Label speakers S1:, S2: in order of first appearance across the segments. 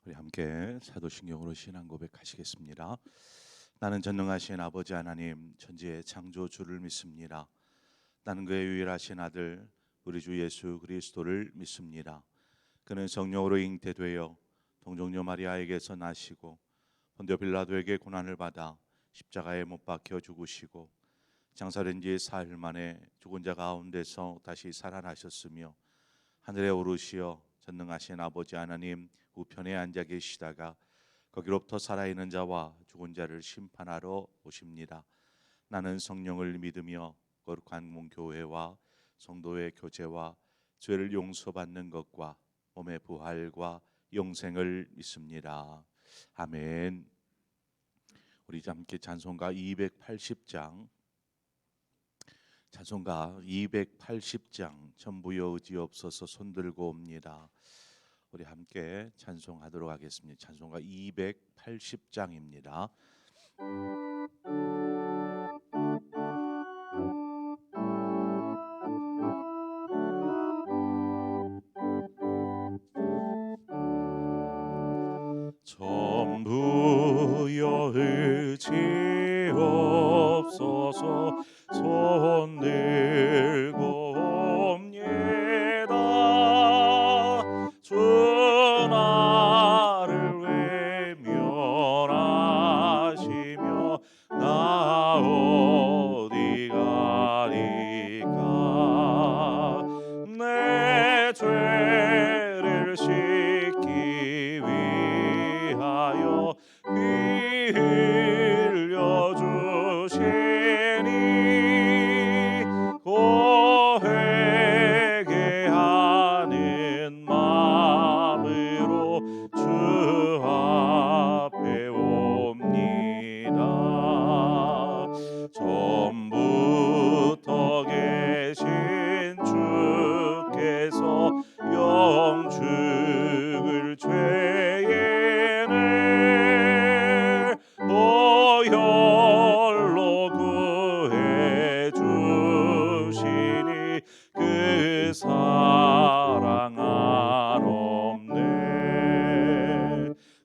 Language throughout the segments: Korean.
S1: 우리 함께 사도신경으로 신앙 고백하시겠습니다. 나는 전능하신 아버지 하나님 천지의 창조주를 믿습니다. 나는 그의 유일하신 아들 우리 주 예수 그리스도를 믿습니다. 그는 성령으로 잉태되어 동정녀 마리아에게서 나시고 본디오 빌라도에게 고난을 받아 십자가에 못 박혀 죽으시고 장사된 지 사흘 만에 죽은 자 가운데서 다시 살아나셨으며 하늘에 오르시어 전능하신 아버지 하나님 우편에 앉아 계시다가 거기로부터 살아있는 자와 죽은 자를 심판하러 오십니다. 나는 성령을 믿으며 거룩한 공교회와 성도의 교제와 죄를 용서받는 것과 몸의 부활과 영생을 믿습니다. 아멘. 우리 함께 찬송가 280장 찬송가 280장 전부여 의지없어서 손들고 옵니다. 우리 함께 찬송하도록 하겠습니다. 찬송가 280장입니다. 전부여 의지없어서 손들고 옵니다. 주 나를 외면하시며 나 어디 가리까. 내 죄를 씻기 위하여 피 흘려 주시니 회개하는 마음으로 주 앞에 옵니다. 처음부터 계신 주께서 영죽을 죄에는 보혈로 구해 주시니 그 사랑 한없네.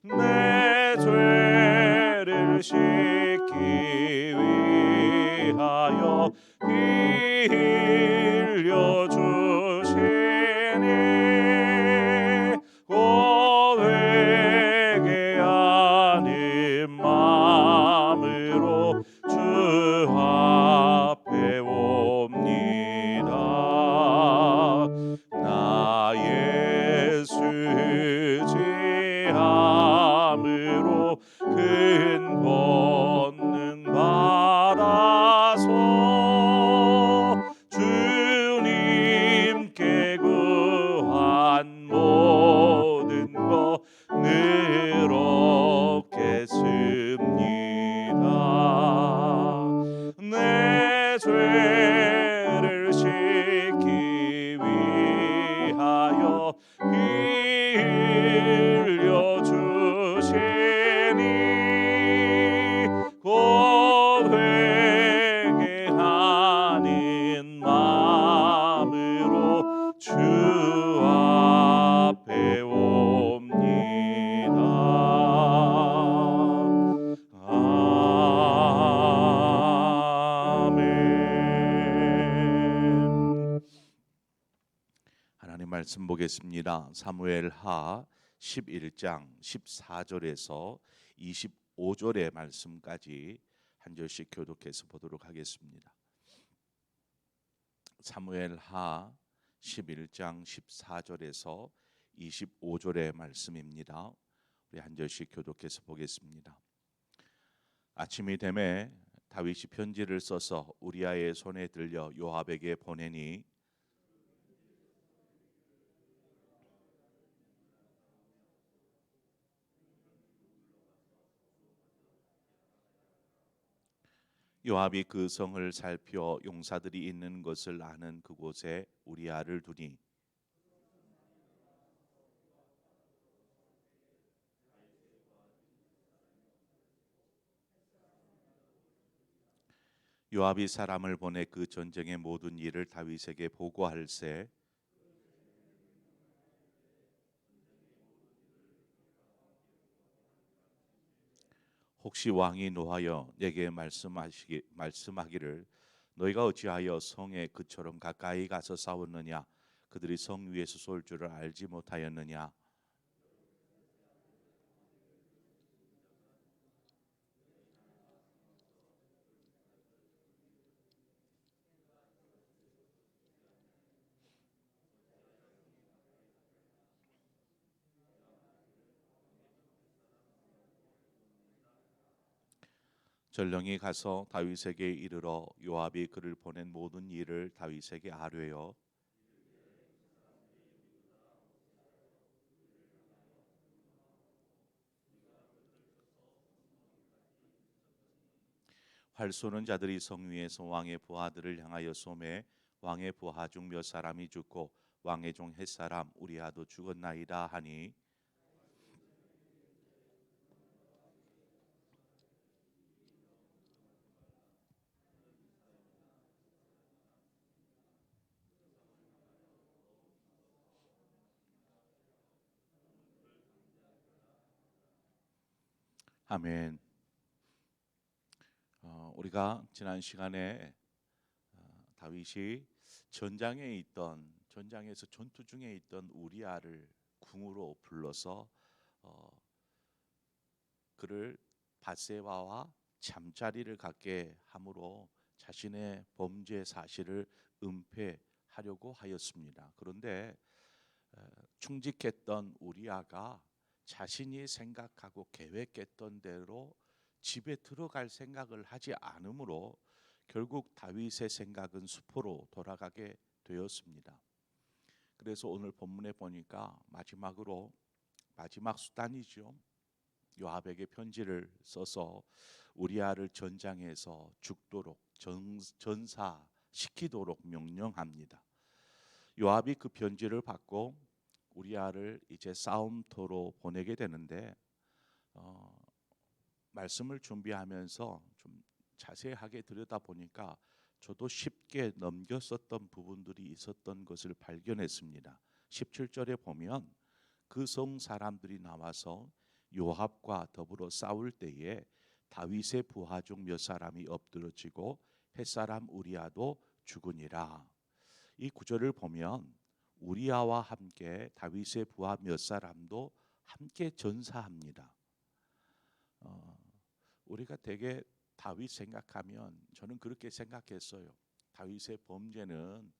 S1: 내 죄를 씻기 위하여 피 흘려 주시니 회개하는 마음으로 주 앞에 옵니다. 나 예수 의지함으로 큰 권능 받아서 주님께 구한 모든 것 늘 얻겠습니다. 내 죄를 씻기 위하여 피 흘려 주시니 회개하는 마음으로 주 앞에 옵니다. 아멘. 하나님 말씀 보겠습니다. 사무엘하 11장 14절에서 25절의 말씀까지 한 절씩 교독해서 보도록 하겠습니다. 사무엘하 11장 14절에서 25절의 말씀입니다. 우리 한 절씩 교독해서 보겠습니다. 아침이 되매 다윗이 편지를 써서 우리아의 손에 들려 요압에게 보내니 요압이 그 성을 살펴 용사들이 있는 것을 아는 그곳에 우리아를 두니 요압이 사람을 보내 그 전쟁의 모든 일을 다윗에게 보고할세 혹시 왕이 노하여 내게 말씀하기를 너희가 어찌하여 성에 그처럼 가까이 가서 싸웠느냐 그들이 성 위에서 쏠 줄을 알지 못하였느냐. 전령이 가서 다윗에게 이르러 요압이 그를 보낸 모든 일을 다윗에게 아뢰어 활 쏘는 자들이 성 위에서 왕의 부하들을 향하여 쏘매 왕의 부하 중 몇 사람이 죽고 왕의 종 햇사람 우리아도 죽었나이다 하니 아멘. 우리가 지난 시간에 다윗이 전장에서 전투 중에 있던 우리아를 궁으로 불러서 어, 그를 밧세바와 잠자리를 갖게 함으로 자신의 범죄 사실을 은폐하려고 하였습니다. 그런데 충직했던 우리아가 자신이 생각하고 계획했던 대로 집에 들어갈 생각을 하지 않으므로 결국 다윗의 생각은 수포로 돌아가게 되었습니다. 그래서 오늘 본문에 보니까 마지막 수단이죠. 요압에게 편지를 써서 우리아를 전장에서 죽도록 전사시키도록 명령합니다. 요압이 그 편지를 받고 우리아를 이제 싸움터로 보내게 되는데 말씀을 준비하면서 좀 자세하게 들여다보니까 저도 쉽게 넘겼었던 부분들이 있었던 것을 발견했습니다. 17절에 보면 그 성 사람들이 나와서 요압과 더불어 싸울 때에 다윗의 부하 중 몇 사람이 엎드러지고 햇사람 우리아도 죽으니라. 이 구절을 보면 우리아와 함께 다윗의 부하 몇 사람도 함께 전사합니다. 우리가 되게 다윗 생각하면 저는 그렇게 생각했어요. 다윗의 범죄는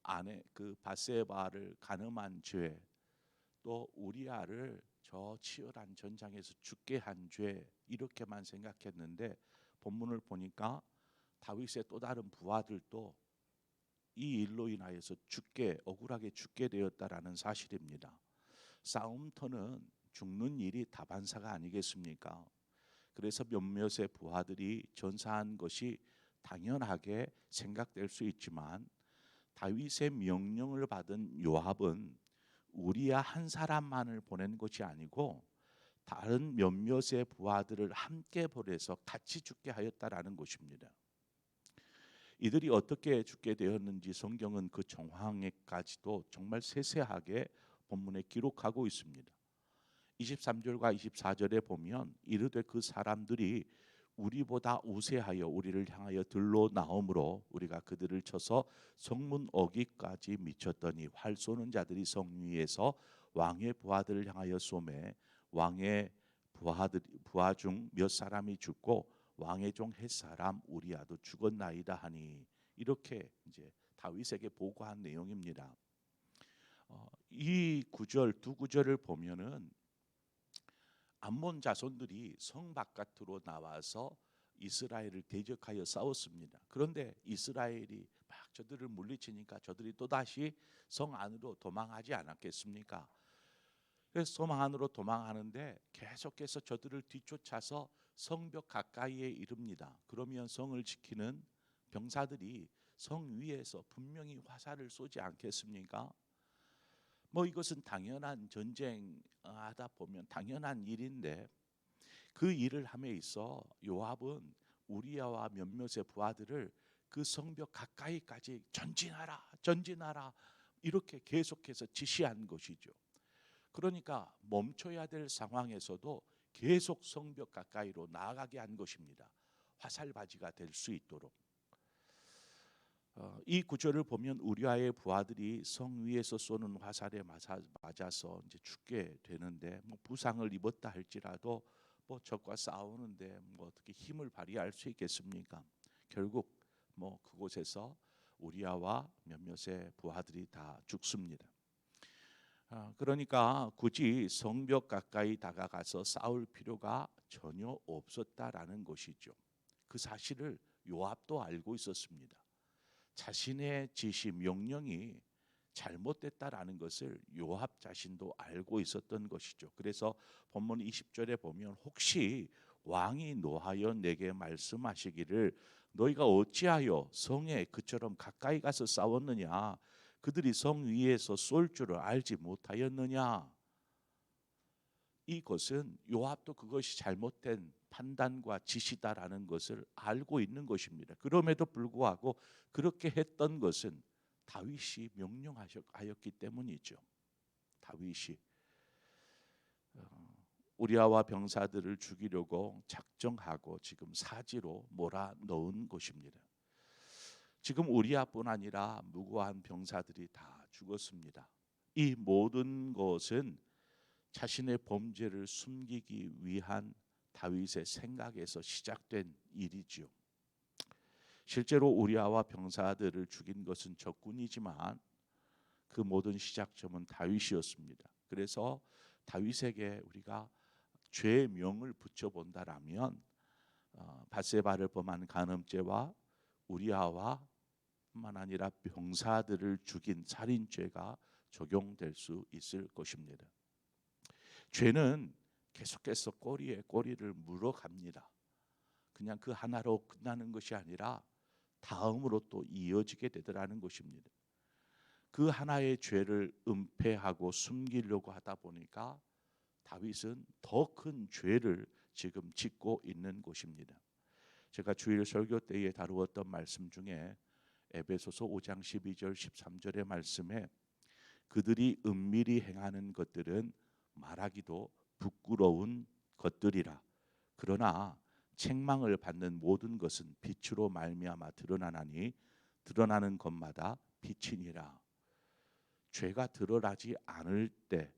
S1: 아내 그 밧세바를 간음한 죄, 또 우리아를 저 치열한 전장에서 죽게 한 죄 이렇게만 생각했는데 본문을 보니까 다윗의 또 다른 부하들도 이 일로 인하여서 억울하게 죽게 되었다라는 사실입니다. 싸움터는 죽는 일이 다반사가 아니겠습니까? 그래서 몇몇의 부하들이 전사한 것이 당연하게 생각될 수 있지만 다윗의 명령을 받은 요압은 우리야 한 사람만을 보낸 것이 아니고 다른 몇몇의 부하들을 함께 보내서 같이 죽게 하였다라는 것입니다. 이들이 어떻게 죽게 되었는지 성경은 그 정황에까지도 정말 세세하게 본문에 기록하고 있습니다. 23절과 24절에 보면 이르되 그 사람들이 우리보다 우세하여 우리를 향하여 들러 나오므로 우리가 그들을 쳐서 성문 어기까지 미쳤더니 활 쏘는 자들이 성 위에서 왕의 부하들을 향하여 쏘매 왕의 부하 중 몇 사람이 죽고 왕의 종 햇사람 우리아도 죽었나이다 하니 이렇게 이제 다윗에게 보고한 내용입니다. 이 구절 두 구절을 보면은 암몬 자손들이 성 바깥으로 나와서 이스라엘을 대적하여 싸웠습니다. 그런데 이스라엘이 막 저들을 물리치니까 저들이 또다시 성 안으로 도망하지 않았겠습니까? 그래서 성 안으로 도망하는데 계속해서 저들을 뒤쫓아서 성벽 가까이에 이릅니다. 그러면 성을 지키는 병사들이 성 위에서 분명히 화살을 쏘지 않겠습니까? 뭐 이것은 당연한 전쟁하다 보면 당연한 일인데 그 일을 함에 있어 요압은 우리아와 몇몇의 부하들을 그 성벽 가까이까지 전진하라 이렇게 계속해서 지시한 것이죠. 그러니까 멈춰야 될 상황에서도 계속 성벽 가까이로 나아가게 한 것입니다. 화살바지가 될 수 있도록. 이 구절을 보면 우리아의 부하들이 성 위에서 쏘는 화살에 맞아서 이제 죽게 되는데, 뭐 부상을 입었다 할지라도 뭐 적과 싸우는데 뭐 어떻게 힘을 발휘할 수 있겠습니까? 결국 뭐 그곳에서 우리아와 몇몇의 부하들이 다 죽습니다. 그러니까 굳이 성벽 가까이 다가가서 싸울 필요가 전혀 없었다라는 것이죠. 그 사실을 요압도 알고 있었습니다. 자신의 지시 명령이 잘못됐다라는 것을 요압 자신도 알고 있었던 것이죠. 그래서 본문 20절에 보면 혹시 왕이 노하여 내게 말씀하시기를 너희가 어찌하여 성에 그처럼 가까이 가서 싸웠느냐, 그들이 성 위에서 쏠 줄을 알지 못하였느냐. 이것은 요압도 그것이 잘못된 판단과 지시다라는 것을 알고 있는 것입니다. 그럼에도 불구하고 그렇게 했던 것은 다윗이 명령하였기 때문이죠. 다윗이 우리아와 병사들을 죽이려고 작정하고 지금 사지로 몰아넣은 것입니다. 지금 우리아뿐 아니라 무고한 병사들이 다 죽었습니다. 이 모든 것은 자신의 범죄를 숨기기 위한 다윗의 생각에서 시작된 일이지요. 실제로 우리아와 병사들을 죽인 것은 적군이지만 그 모든 시작점은 다윗이었습니다. 그래서 다윗에게 우리가 죄명을 붙여본다라면 밧세바를 범한 간음죄와 우리아와 뿐만 아니라 병사들을 죽인 살인죄가 적용될 수 있을 것입니다. 죄는 계속해서 꼬리에 꼬리를 물어갑니다. 그냥 그 하나로 끝나는 것이 아니라 다음으로 또 이어지게 되더라는 것입니다. 그 하나의 죄를 은폐하고 숨기려고 하다 보니까 다윗은 더 큰 죄를 지금 짓고 있는 것입니다. 제가 주일 설교 때에 다루었던 말씀 중에 에베소서 5장 12절 13절의 말씀에 그들이 은밀히 행하는 것들은 말하기도 부끄러운 것들이라. 그러나 책망을 받는 모든 것은 빛으로 말미암아 드러나나니 드러나는 것마다 빛이니라. 죄가 드러나지 않을 때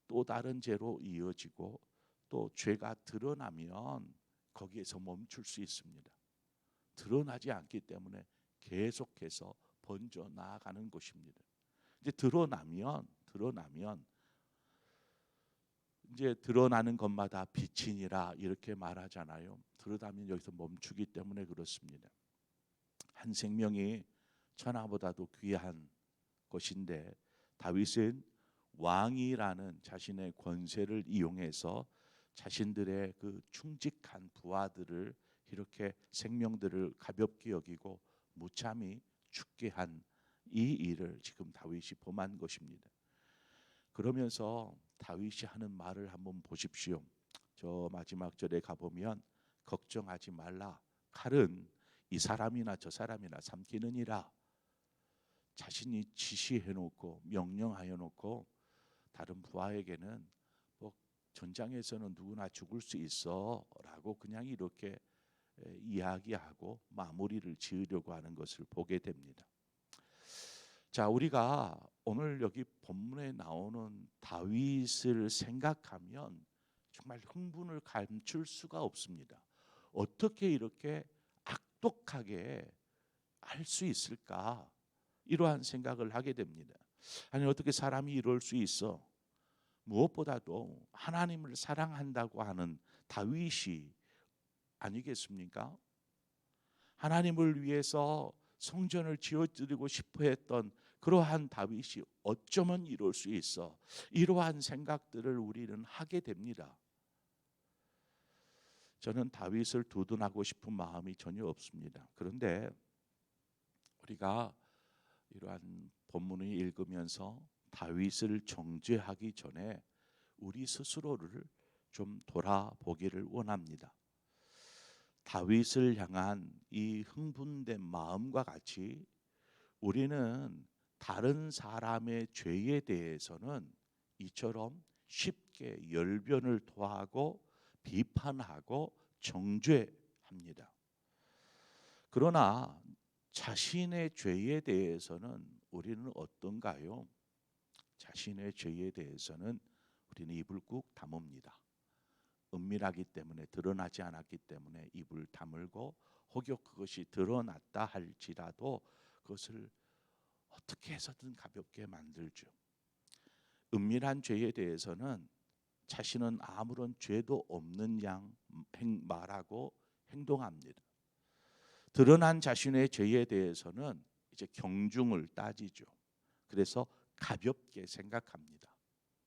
S1: 또 다른 죄로 이어지고 또 죄가 드러나면 거기에서 멈출 수 있습니다. 드러나지 않기 때문에 계속해서 번져 나아가는 것입니다. 이제 드러나면 이제 드러나는 것마다 빛이니라 이렇게 말하잖아요. 드러나면 여기서 멈추기 때문에 그렇습니다. 한 생명이 천하보다도 귀한 것인데 다윗은 왕이라는 자신의 권세를 이용해서 자신들의 그 충직한 부하들을 이렇게 생명들을 가볍게 여기고 무참히 죽게 한 이 일을 지금 다윗이 범한 것입니다. 그러면서 다윗이 하는 말을 한번 보십시오. 저 마지막 절에 가보면 걱정하지 말라. 칼은 이 사람이나 저 사람이나 삼키느니라. 자신이 지시해놓고 명령하여놓고 다른 부하에게는 뭐 전장에서는 누구나 죽을 수 있어라고 그냥 이렇게 이야기하고 마무리를 지으려고 하는 것을 보게 됩니다. 자, 우리가 오늘 여기 본문에 나오는 다윗을 생각하면 정말 흥분을 감출 수가 없습니다. 어떻게 이렇게 악독하게 할 수 있을까? 이러한 생각을 하게 됩니다. 아니 어떻게 사람이 이럴 수 있어? 무엇보다도 하나님을 사랑한다고 하는 다윗이 아니겠습니까? 하나님을 위해서 성전을 지어드리고 싶어 했던 그러한 다윗이 어쩌면 이럴 수 있어? 이러한 생각들을 우리는 하게 됩니다. 저는 다윗을 두둔하고 싶은 마음이 전혀 없습니다. 그런데 우리가 이러한 본문을 읽으면서 다윗을 정죄하기 전에 우리 스스로를 좀 돌아보기를 원합니다. 다윗을 향한 이 흥분된 마음과 같이 우리는 다른 사람의 죄에 대해서는 이처럼 쉽게 열변을 토하고 비판하고 정죄합니다. 그러나 자신의 죄에 대해서는 우리는 어떤가요? 자신의 죄에 대해서는 우리는 입을 꾹 다뭅니다. 은밀하기 때문에, 드러나지 않았기 때문에 입을 다물고, 혹여 그것이 드러났다 할지라도 그것을 어떻게 해서든 가볍게 만들죠. 은밀한 죄에 대해서는 자신은 아무런 죄도 없는 양 말하고 행동합니다. 드러난 자신의 죄에 대해서는 이제 경중을 따지죠. 그래서 가볍게 생각합니다.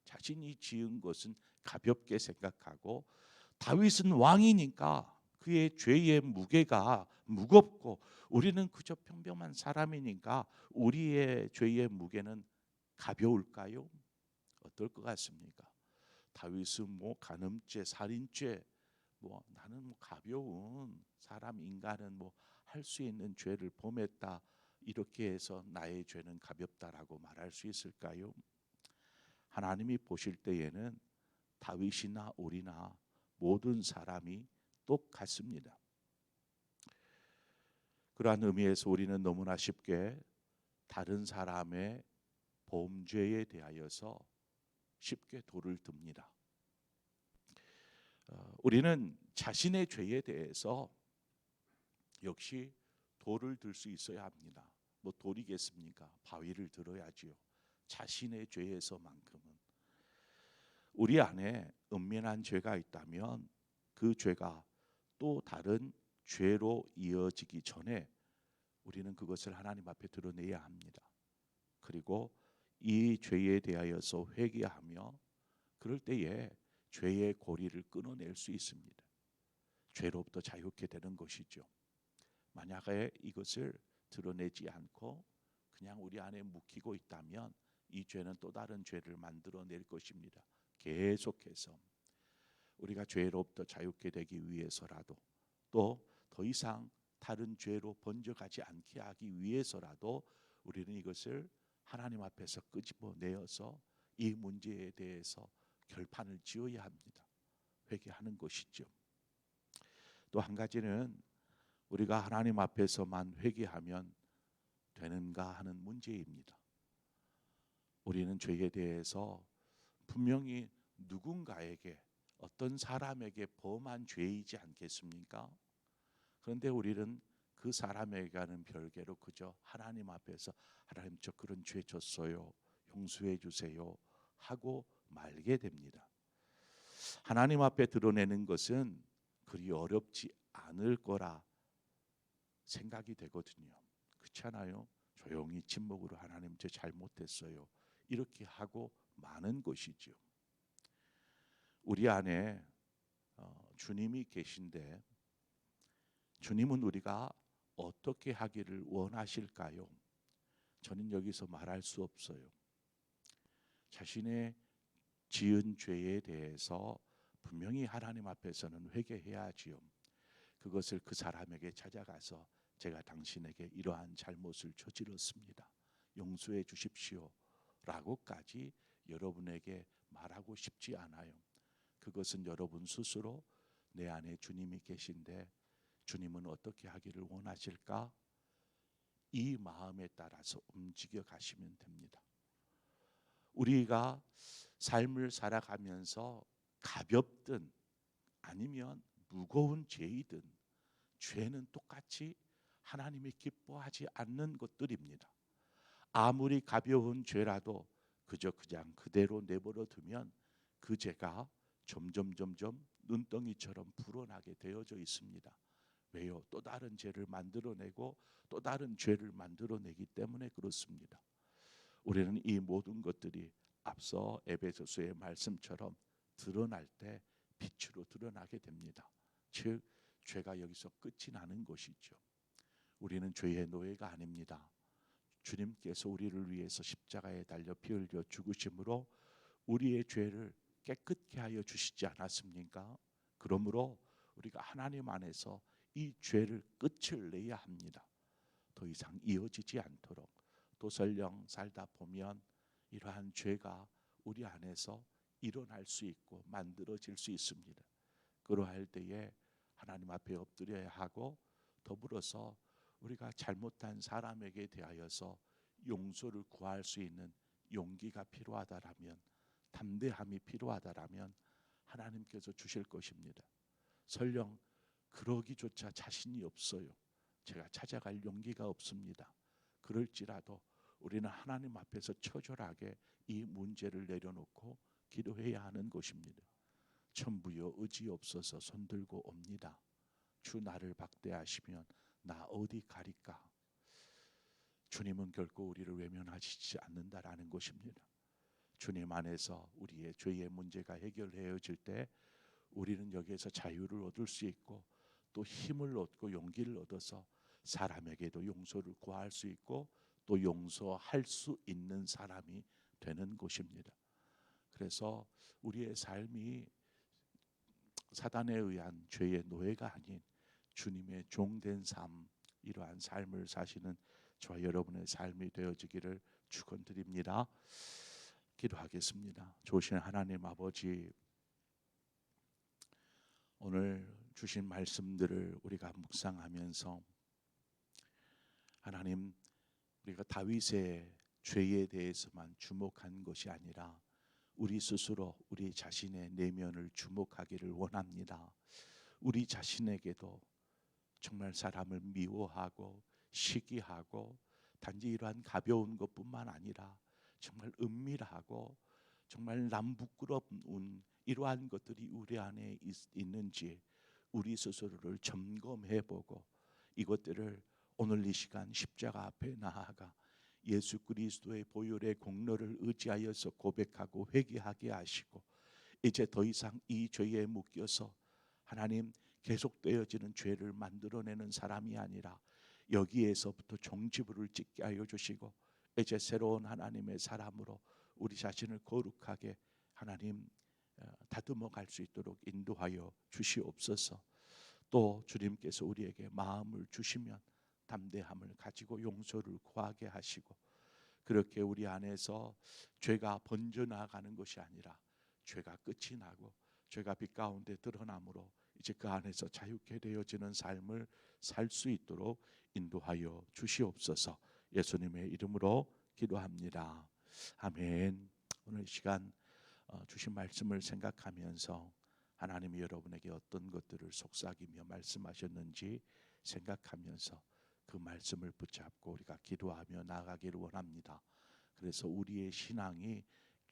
S1: 자신이 지은 것은 가볍게 생각하고, 다윗은 왕이니까 그의 죄의 무게가 무겁고, 우리는 그저 평범한 사람이니까 우리의 죄의 무게는 가벼울까요? 어떨 것 같습니까? 다윗은 뭐 간음죄, 살인죄, 뭐 나는 뭐 가벼운 사람, 인간은 뭐 할 수 있는 죄를 범했다, 이렇게 해서 나의 죄는 가볍다라고 말할 수 있을까요? 하나님이 보실 때에는 다윗이나 우리나 모든 사람이 똑같습니다. 그러한 의미에서 우리는 너무나 쉽게 다른 사람의 범죄에 대하여서 쉽게 돌을 듭니다. 우리는 자신의 죄에 대해서 역시 돌을 들 수 있어야 합니다. 뭐 돌이겠습니까? 바위를 들어야지요. 자신의 죄에서만큼은. 우리 안에 은밀한 죄가 있다면 그 죄가 또 다른 죄로 이어지기 전에 우리는 그것을 하나님 앞에 드러내야 합니다. 그리고 이 죄에 대하여서 회개하며, 그럴 때에 죄의 고리를 끊어낼 수 있습니다. 죄로부터 자유케 되는 것이죠. 만약에 이것을 드러내지 않고 그냥 우리 안에 묵히고 있다면 이 죄는 또 다른 죄를 만들어낼 것입니다. 계속해서 우리가 죄로부터 자유케 되기 위해서라도, 또 더 이상 다른 죄로 번져가지 않게 하기 위해서라도 우리는 이것을 하나님 앞에서 끄집어내어서 이 문제에 대해서 결판을 지어야 합니다. 회개하는 것이죠. 또 한 가지는 우리가 하나님 앞에서만 회개하면 되는가 하는 문제입니다. 우리는 죄에 대해서 분명히 누군가에게, 어떤 사람에게 범한 죄이지 않겠습니까? 그런데 우리는 그 사람에게는 별개로 그저 하나님 앞에서 하나님, 저 그런 죄 졌어요, 용서해 주세요 하고 말게 됩니다. 하나님 앞에 드러내는 것은 그리 어렵지 않을 거라 생각이 되거든요. 그렇지 않아요? 조용히 침묵으로 하나님, 저 잘못했어요, 이렇게 하고 마는 것이죠. 우리 안에 주님이 계신데 주님은 우리가 어떻게 하기를 원하실까요? 저는 여기서 말할 수 없어요. 자신의 지은 죄에 대해서 분명히 하나님 앞에서는 회개해야지요. 그것을 그 사람에게 찾아가서 제가 당신에게 이러한 잘못을 저질렀습니다, 용서해 주십시오 라고까지 여러분에게 말하고 싶지 않아요. 그것은 여러분 스스로 내 안에 주님이 계신데 주님은 어떻게 하기를 원하실까? 이 마음에 따라서 움직여 가시면 됩니다. 우리가 삶을 살아가면서 가볍든 아니면 무거운 죄이든 죄는 똑같이 하나님이 기뻐하지 않는 것들입니다. 아무리 가벼운 죄라도 그저 그냥 그대로 내버려 두면 그 죄가 점점 눈덩이처럼 불어나게 되어져 있습니다. 왜요? 또 다른 죄를 만들어내고 또 다른 죄를 만들어내기 때문에 그렇습니다. 우리는 이 모든 것들이 앞서 에베소서의 말씀처럼 드러날 때 빛으로 드러나게 됩니다. 즉 죄가 여기서 끝이 나는 것이죠. 우리는 죄의 노예가 아닙니다. 주님께서 우리를 위해서 십자가에 달려 피 흘려 죽으심으로 우리의 죄를 깨끗게 하여 주시지 않았습니까? 그러므로 우리가 하나님 안에서 이 죄를 끝을 내야 합니다. 더 이상 이어지지 않도록. 또 설령 살다 보면 이러한 죄가 우리 안에서 일어날 수 있고 만들어질 수 있습니다. 그러할 때에 하나님 앞에 엎드려야 하고, 더불어서 우리가 잘못한 사람에게 대하여서 용서를 구할 수 있는 용기가 필요하다라면, 담대함이 필요하다라면 하나님께서 주실 것입니다. 설령 그러기조차 자신이 없어요. 제가 찾아갈 용기가 없습니다. 그럴지라도 우리는 하나님 앞에서 처절하게 이 문제를 내려놓고 기도해야 하는 것입니다. 천부여 의지없어서 손들고 옵니다. 주 나를 박대하시면 나 어디 가리까. 주님은 결코 우리를 외면하시지 않는다라는 것입니다. 주님 안에서 우리의 죄의 문제가 해결되어질 때 우리는 여기에서 자유를 얻을 수 있고, 또 힘을 얻고 용기를 얻어서 사람에게도 용서를 구할 수 있고, 또 용서할 수 있는 사람이 되는 것입니다. 그래서 우리의 삶이 사단에 의한 죄의 노예가 아닌 주님의 종된 삶, 이러한 삶을 사시는 저와 여러분의 삶이 되어지기를 축원드립니다. 기도하겠습니다. 좋으신 하나님 아버지, 오늘 주신 말씀들을 우리가 묵상하면서 하나님, 우리가 다윗의 죄에 대해서만 주목한 것이 아니라 우리 스스로 우리 자신의 내면을 주목하기를 원합니다. 우리 자신에게도 정말 사람을 미워하고 시기하고 단지 이러한 가벼운 것뿐만 아니라 정말 은밀하고 정말 남부끄러운 이러한 것들이 우리 안에 있는지 우리 스스로를 점검해보고, 이것들을 오늘 이 시간 십자가 앞에 나아가 예수 그리스도의 보혈의 공로를 의지하여서 고백하고 회개하게 하시고, 이제 더 이상 이 죄에 묶여서 하나님 계속되어지는 죄를 만들어내는 사람이 아니라 여기에서부터 종지부를 찍게 하여 주시고, 이제 새로운 하나님의 사람으로 우리 자신을 거룩하게 하나님 다듬어 갈 수 있도록 인도하여 주시옵소서. 또 주님께서 우리에게 마음을 주시면 담대함을 가지고 용서를 구하게 하시고, 그렇게 우리 안에서 죄가 번져나가는 것이 아니라 죄가 끝이 나고 죄가 빛 가운데 드러남으로 이제 그 안에서 자유케 되어지는 삶을 살 수 있도록 인도하여 주시옵소서. 예수님의 이름으로 기도합니다. 아멘. 오늘 시간 주신 말씀을 생각하면서 하나님이 여러분에게 어떤 것들을 속삭이며 말씀하셨는지 생각하면서 그 말씀을 붙잡고 우리가 기도하며 나아가기를 원합니다. 그래서 우리의 신앙이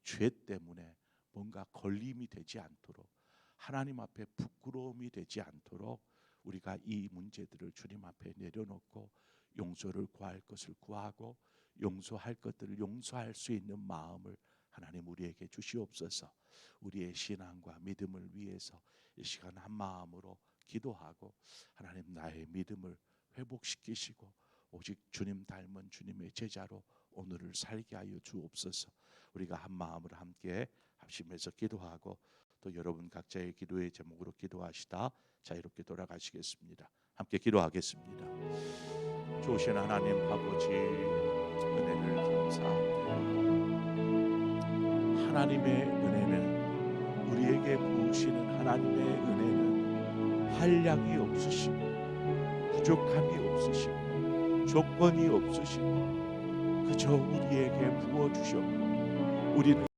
S1: 죄 때문에 뭔가 걸림이 되지 않도록, 하나님 앞에 부끄러움이 되지 않도록 우리가 이 문제들을 주님 앞에 내려놓고 용서를 구할 것을 구하고, 용서할 것들을 용서할 수 있는 마음을 하나님 우리에게 주시옵소서. 우리의 신앙과 믿음을 위해서 이 시간 한 마음으로 기도하고, 하나님 나의 믿음을 회복시키시고 오직 주님 닮은 주님의 제자로 오늘을 살게 하여 주옵소서. 우리가 한 마음으로 함께 합심해서 기도하고, 또 여러분 각자의 기도의 제목으로 기도하시다 자유롭게 돌아가시겠습니다. 함께 기도하겠습니다. 좋으신 하나님 아버지, 은혜를 감사합니다. 하나님의 은혜는, 우리에게 부으시는 하나님의 은혜는 한량이 없으시고 부족함이 없으시고 조건이 없으시고 그저 우리에게 부어주셨고, 우리는